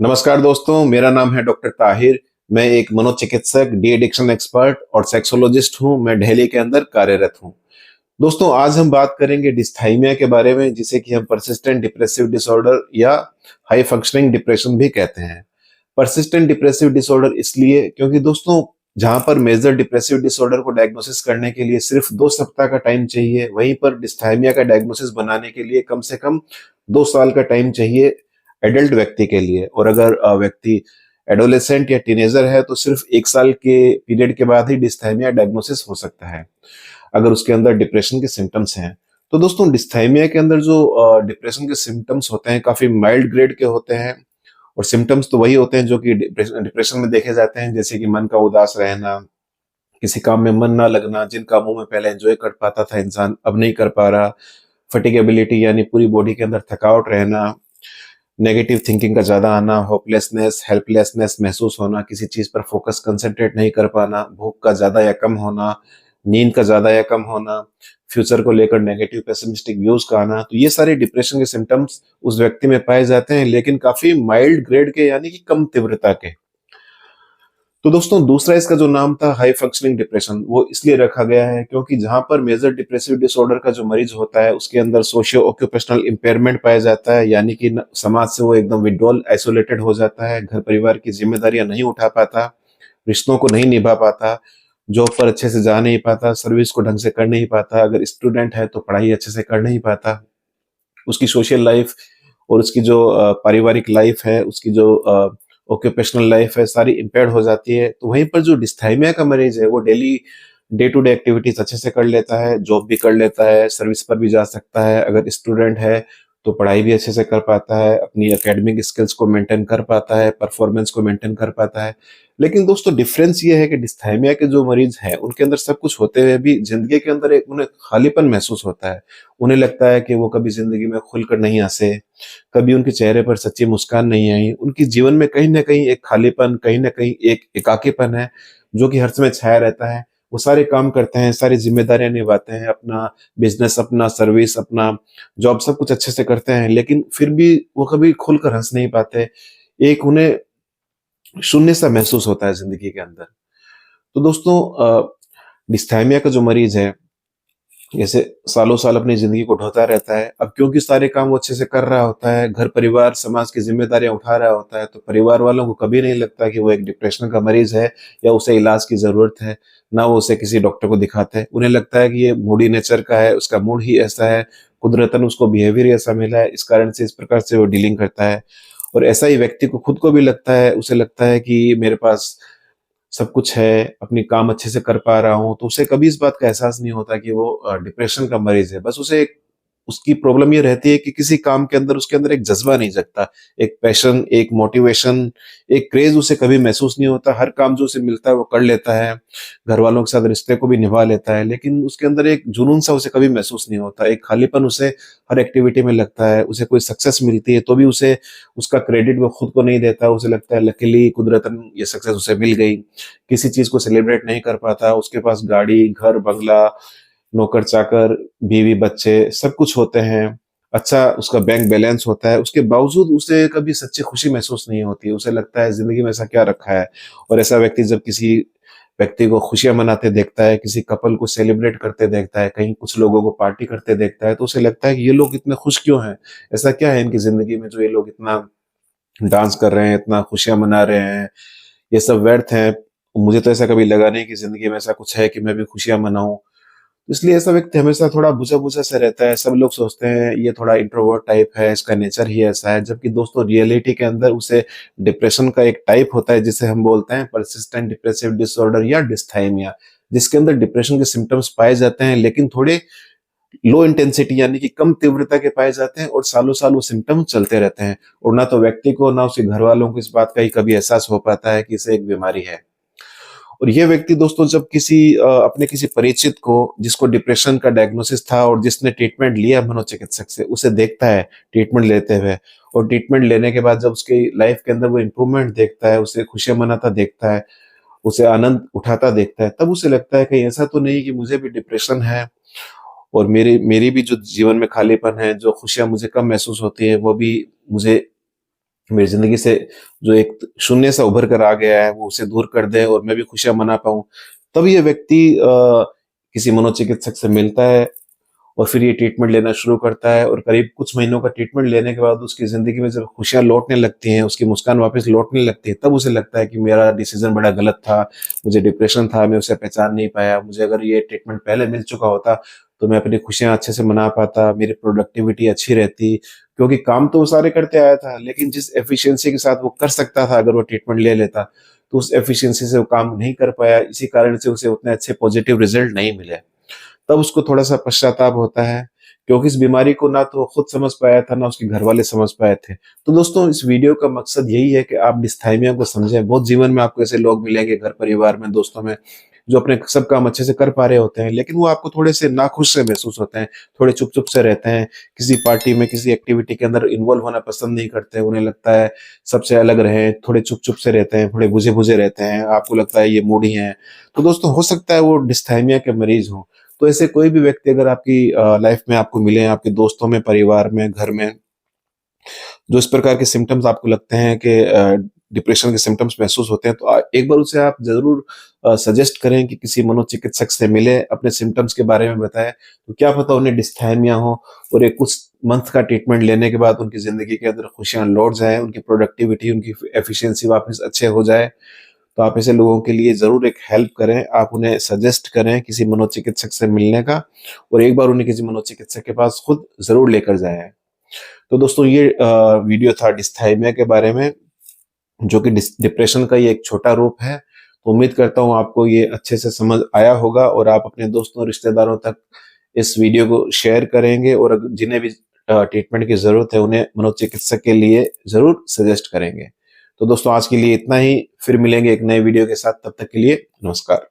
नमस्कार दोस्तों, मेरा नाम है डॉक्टर ताहिर। मैं एक मनोचिकित्सक, डी एडिक्शन एक्सपर्ट और सेक्सोलॉजिस्ट हूं। मैं दिल्ली के अंदर कार्यरत हूं। दोस्तों, आज हम बात करेंगे डिस्थाइमिया के बारे में, जिसे कि हम परसिस्टेंट डिप्रेसिव डिसऑर्डर या हाई फंक्शनिंग डिप्रेशन भी कहते हैं। परसिस्टेंट डिप्रेसिव डिसऑर्डर इसलिए क्योंकि दोस्तों, जहां पर मेजर डिप्रेसिव डिसऑर्डर को डायग्नोसिस करने के लिए सिर्फ 2 सप्ताह का टाइम चाहिए, वहीं पर डिस्थाइमिया का डायग्नोसिस बनाने के लिए कम से कम 2 साल का टाइम चाहिए एडल्ट व्यक्ति के लिए। और अगर व्यक्ति एडोलेसेंट या टीनेजर है तो सिर्फ 1 साल के पीरियड के बाद ही डिस्थाइमिया डायग्नोसिस हो सकता है, अगर उसके अंदर डिप्रेशन के सिम्टम्स हैं। तो दोस्तों, डिस्थाइमिया के अंदर जो डिप्रेशन के सिम्टम्स होते हैं काफी माइल्ड ग्रेड के होते हैं। और सिम्टम्स तो वही होते हैं जो कि डिप्रेशन में देखे जाते हैं, जैसे कि मन का उदास रहना, किसी काम में मन ना लगना, जिन कामों में पहले एंजॉय कर पाता था इंसान अब नहीं कर पा रहा, फटिगेबिलिटी यानी पूरी बॉडी के अंदर थकावट रहना, नेगेटिव थिंकिंग का ज्यादा आना, होपलेसनेस हेल्पलेसनेस महसूस होना, किसी चीज पर फोकस कंसंट्रेट नहीं कर पाना, भूख का ज्यादा या कम होना, नींद का ज्यादा या कम होना, फ्यूचर को लेकर नेगेटिव पेसिमिस्टिक व्यूज का आना। तो ये सारे डिप्रेशन के सिम्टम्स उस व्यक्ति में पाए जाते हैं, लेकिन काफी माइल्ड ग्रेड के यानी कि कम तीव्रता के। तो दोस्तों, दूसरा इसका जो नाम था हाई फंक्शनिंग डिप्रेशन, वो इसलिए रखा गया है क्योंकि जहां पर मेजर डिप्रेसिव डिसऑर्डर का जो मरीज होता है उसके अंदर सोशियो ऑक्यूपेशनल इम्पेयरमेंट पाया जाता है, यानी कि समाज से वो एकदम विड्रॉल आइसोलेटेड हो जाता है, घर परिवार की जिम्मेदारियां नहीं उठा पाता, रिश्तों को नहीं निभा पाता, जॉब पर अच्छे से जा नहीं पाता, सर्विस को ढंग से कर नहीं पाता, अगर स्टूडेंट है तो पढ़ाई अच्छे से कर नहीं पाता, उसकी सोशल लाइफ और उसकी जो पारिवारिक लाइफ है, उसकी जो ऑक्यूपेशनल लाइफ है, सारी इम्पेयर्ड हो जाती है। तो वहीं पर जो डिस्थाइमिया का मरीज है वो daily day to day activities अच्छे से कर लेता है, जॉब भी कर लेता है, सर्विस पर भी जा सकता है, अगर स्टूडेंट है तो पढ़ाई भी अच्छे से कर पाता है, अपनी एकेडमिक स्किल्स को मेंटेन कर पाता है, परफॉर्मेंस को मेंटेन कर पाता है। लेकिन दोस्तों, डिफरेंस ये है कि डिस्थाइमिया के जो मरीज हैं उनके अंदर सब कुछ होते हुए भी जिंदगी के अंदर एक उन्हें खालीपन महसूस होता है। उन्हें लगता है कि वो कभी जिंदगी में खुलकर नहीं हंसे, कभी उनके चेहरे पर सच्ची मुस्कान नहीं आई, उनकी जीवन में कहीं ना कहीं एक खालीपन, कहीं ना कहीं एक एकाकीपन है जो कि हर समय छाया रहता है। वो सारे काम करते हैं, सारी जिम्मेदारियां निभाते हैं, अपना बिजनेस, अपना सर्विस, अपना जॉब, सब कुछ अच्छे से करते हैं, लेकिन फिर भी वो कभी खुलकर हंस नहीं पाते। एक उन्हें शून्य सा महसूस होता है जिंदगी के अंदर। तो दोस्तों, डिस्थाइमिया का जो मरीज है जैसे सालों साल अपनी जिंदगी को ढोता रहता है, अब क्योंकि सारे काम वो अच्छे से कर रहा होता है, घर परिवार समाज की जिम्मेदारियां उठा रहा होता है, तो परिवार वालों को कभी नहीं लगता कि वो एक डिप्रेशन का मरीज है या उसे इलाज की जरूरत है। ना वो उसे किसी डॉक्टर को दिखाते हैं, उन्हें लगता है कि ये मूडी नेचर का है, उसका मूड ही ऐसा है, कुदरतन उसको बिहेवियर ऐसा मिला है, इस कारण से इस प्रकार से वो डीलिंग करता है। और ऐसा ही व्यक्ति को खुद को भी लगता है, उसे लगता है कि मेरे पास सब कुछ है, अपनी काम अच्छे से कर पा रहा हूँ, तो उसे कभी इस बात का एहसास नहीं होता कि वो डिप्रेशन का मरीज है। बस उसे उसकी प्रॉब्लम ये रहती है कि किसी काम के अंदर उसके अंदर एक जज्बा नहीं जगता, एक पैशन, एक मोटिवेशन, एक क्रेज उसे कभी महसूस नहीं होता। हर काम जो उसे मिलता है वो कर लेता है, घर वालों के साथ रिश्ते को भी निभा लेता है, लेकिन उसके अंदर एक जुनून सा उसे कभी महसूस नहीं होता, एक खालीपन उसे हर एक्टिविटी में लगता है। उसे कोई सक्सेस मिलती है तो भी उसे उसका क्रेडिट वो खुद को नहीं देता, उसे लगता है लकीली कुदरतन ये सक्सेस उसे मिल गई। किसी चीज को सेलिब्रेट नहीं कर पाता, उसके पास गाड़ी, घर, बंगला, नौकर चाकर, बीवी, बच्चे सब कुछ होते हैं, अच्छा उसका बैंक बैलेंस होता है, उसके बावजूद उसे कभी सच्ची खुशी महसूस नहीं होती। उसे लगता है जिंदगी में ऐसा क्या रखा है। और ऐसा व्यक्ति जब किसी व्यक्ति को खुशियां मनाते देखता है, किसी कपल को सेलिब्रेट करते देखता है, कहीं कुछ लोगों को पार्टी करते देखता है, तो उसे लगता है कि ये लोग इतने खुश क्यों हैं, ऐसा क्या है इनकी जिंदगी में जो ये लोग इतना डांस कर रहे हैं, इतना खुशियां मना रहे हैं, ये सब व्यर्थ है। मुझे तो ऐसा कभी लगा नहीं कि जिंदगी में ऐसा कुछ है कि मैं भी खुशियां मनाऊं। इसलिए ऐसा व्यक्ति हमेशा थोड़ा बुझा बुझा सा रहता है। सब लोग सोचते हैं ये थोड़ा इंट्रोवर्ट टाइप है, इसका नेचर ही ऐसा है, जबकि दोस्तों रियलिटी के अंदर उसे डिप्रेशन का एक टाइप होता है जिसे हम बोलते हैं परसिस्टेंट डिप्रेसिव डिसऑर्डर या डिस्थाइमिया, जिसके अंदर डिप्रेशन के सिम्टम्स पाए जाते हैं, लेकिन थोड़े लो इंटेंसिटी यानी कि कम तीव्रता के पाए जाते हैं, और सालों साल वो सिम्टम्स चलते रहते हैं। और ना तो व्यक्ति को, ना उसके घर वालों को इस बात का ही कभी एहसास हो पाता है कि इसे एक बीमारी है। और ये व्यक्ति दोस्तों जब अपने किसी परिचित को, जिसको डिप्रेशन का डायग्नोसिस था और जिसने ट्रीटमेंट लिया मनोचिकित्सक से, उसे देखता है ट्रीटमेंट लेते हुए, और ट्रीटमेंट लेने के बाद जब उसकी लाइफ के अंदर वो इम्प्रूवमेंट देखता है, उसे खुशियां मनाता देखता है, उसे आनंद उठाता देखता है, तब उसे लगता है कहीं ऐसा तो नहीं कि मुझे भी डिप्रेशन है, और मेरी मेरी भी जो जीवन में खालीपन है, जो खुशियां मुझे कम महसूस होती है, वो भी मुझे मेरी जिंदगी से जो एक शून्य सा उभर कर आ गया है वो उसे दूर कर दे और मैं भी खुशियां मना पाऊं। तब ये व्यक्ति किसी मनोचिकित्सक से मिलता है और फिर ये ट्रीटमेंट लेना शुरू करता है, और करीब कुछ महीनों का ट्रीटमेंट लेने के बाद उसकी जिंदगी में जब खुशियां लौटने लगती हैं, उसकी मुस्कान वापस लौटने लगती है, तब उसे लगता है कि मेरा डिसीजन बड़ा गलत था, मुझे डिप्रेशन था, मैं उसे पहचान नहीं पाया, मुझे अगर ये ट्रीटमेंट पहले मिल चुका होता तो मैं अपनी खुशियां अच्छे से मना पाता, मेरी प्रोडक्टिविटी अच्छी रहती। क्योंकि काम तो वो सारे करते आया था, लेकिन जिस एफिशिएंसी के साथ वो कर सकता था अगर वो ट्रीटमेंट ले लेता, तो उस एफिशिएंसी से वो काम नहीं कर पाया। इसी कारण से उसे उतने अच्छे पॉजिटिव रिजल्ट नहीं मिले। तब उसको थोड़ा-सा पश्चाताप होता है, क्योंकि इस बीमारी को ना तो वो खुद समझ पाया था, ना उसके घरवाले समझ पाए थे। तो दोस्तों, इस वीडियो का मकसद यही है कि आप डिस्थाइमिया को समझें। बहुत जीवन में आपको ऐसे लोग मिलेंगे घर परिवार में, दोस्तों में, जो अपने सब काम अच्छे से कर पा रहे होते हैं, लेकिन वो आपको थोड़े से नाखुश से महसूस होते हैं, थोड़े चुप-चुप से रहते हैं, किसी पार्टी में, किसी एक्टिविटी के अंदर इन्वॉल्व होना पसंद नहीं करते, उन्हें लगता है सबसे अलग रहें, थोड़े चुप-चुप से रहते हैं, थोड़े बुझे-बुझे रहते हैं, आपको लगता है ये मूडी हैं। तो दोस्तों, हो सकता है वो डिस्थाइमिया के मरीज हों। तो ऐसे कोई भी व्यक्ति अगर आपकी लाइफ में आपको मिले, आपके दोस्तों में, परिवार में, घर में, जो इस प्रकार के सिम्पटम्स आपको लगते हैं कि डिप्रेशन के सिम्पटम्स महसूस होते हैं, तो एक बार उसे आप ज़रूर सजेस्ट करें कि किसी मनोचिकित्सक से मिले, अपने सिम्पटम्स के बारे में बताएँ। तो क्या पता उन्हें डिस्थाइमिया हो और एक कुछ मंथ का ट्रीटमेंट लेने के बाद उनकी ज़िंदगी के अंदर खुशियाँ लौट जाएँ, उनकी प्रोडक्टिविटी, उनकी एफिशिएंसी वापस अच्छे हो जाए। तो आप ऐसे लोगों के लिए ज़रूर एक हेल्प करें, आप उन्हें सजेस्ट करें किसी मनोचिकित्सक से मिलने का, और एक बार उन्हें किसी मनोचिकित्सक के पास खुद ज़रूर लेकर जाएँ। तो दोस्तों, ये वीडियो था डिस्थाइमिया के बारे में, जो कि डिप्रेशन का ही एक छोटा रूप है। तो उम्मीद करता हूँ आपको ये अच्छे से समझ आया होगा और आप अपने दोस्तों, रिश्तेदारों तक इस वीडियो को शेयर करेंगे, और जिन्हें भी ट्रीटमेंट की ज़रूरत है उन्हें मनोचिकित्सक के लिए ज़रूर सजेस्ट करेंगे। तो दोस्तों, आज के लिए इतना ही, फिर मिलेंगे एक नए वीडियो के साथ, तब तक के लिए नमस्कार।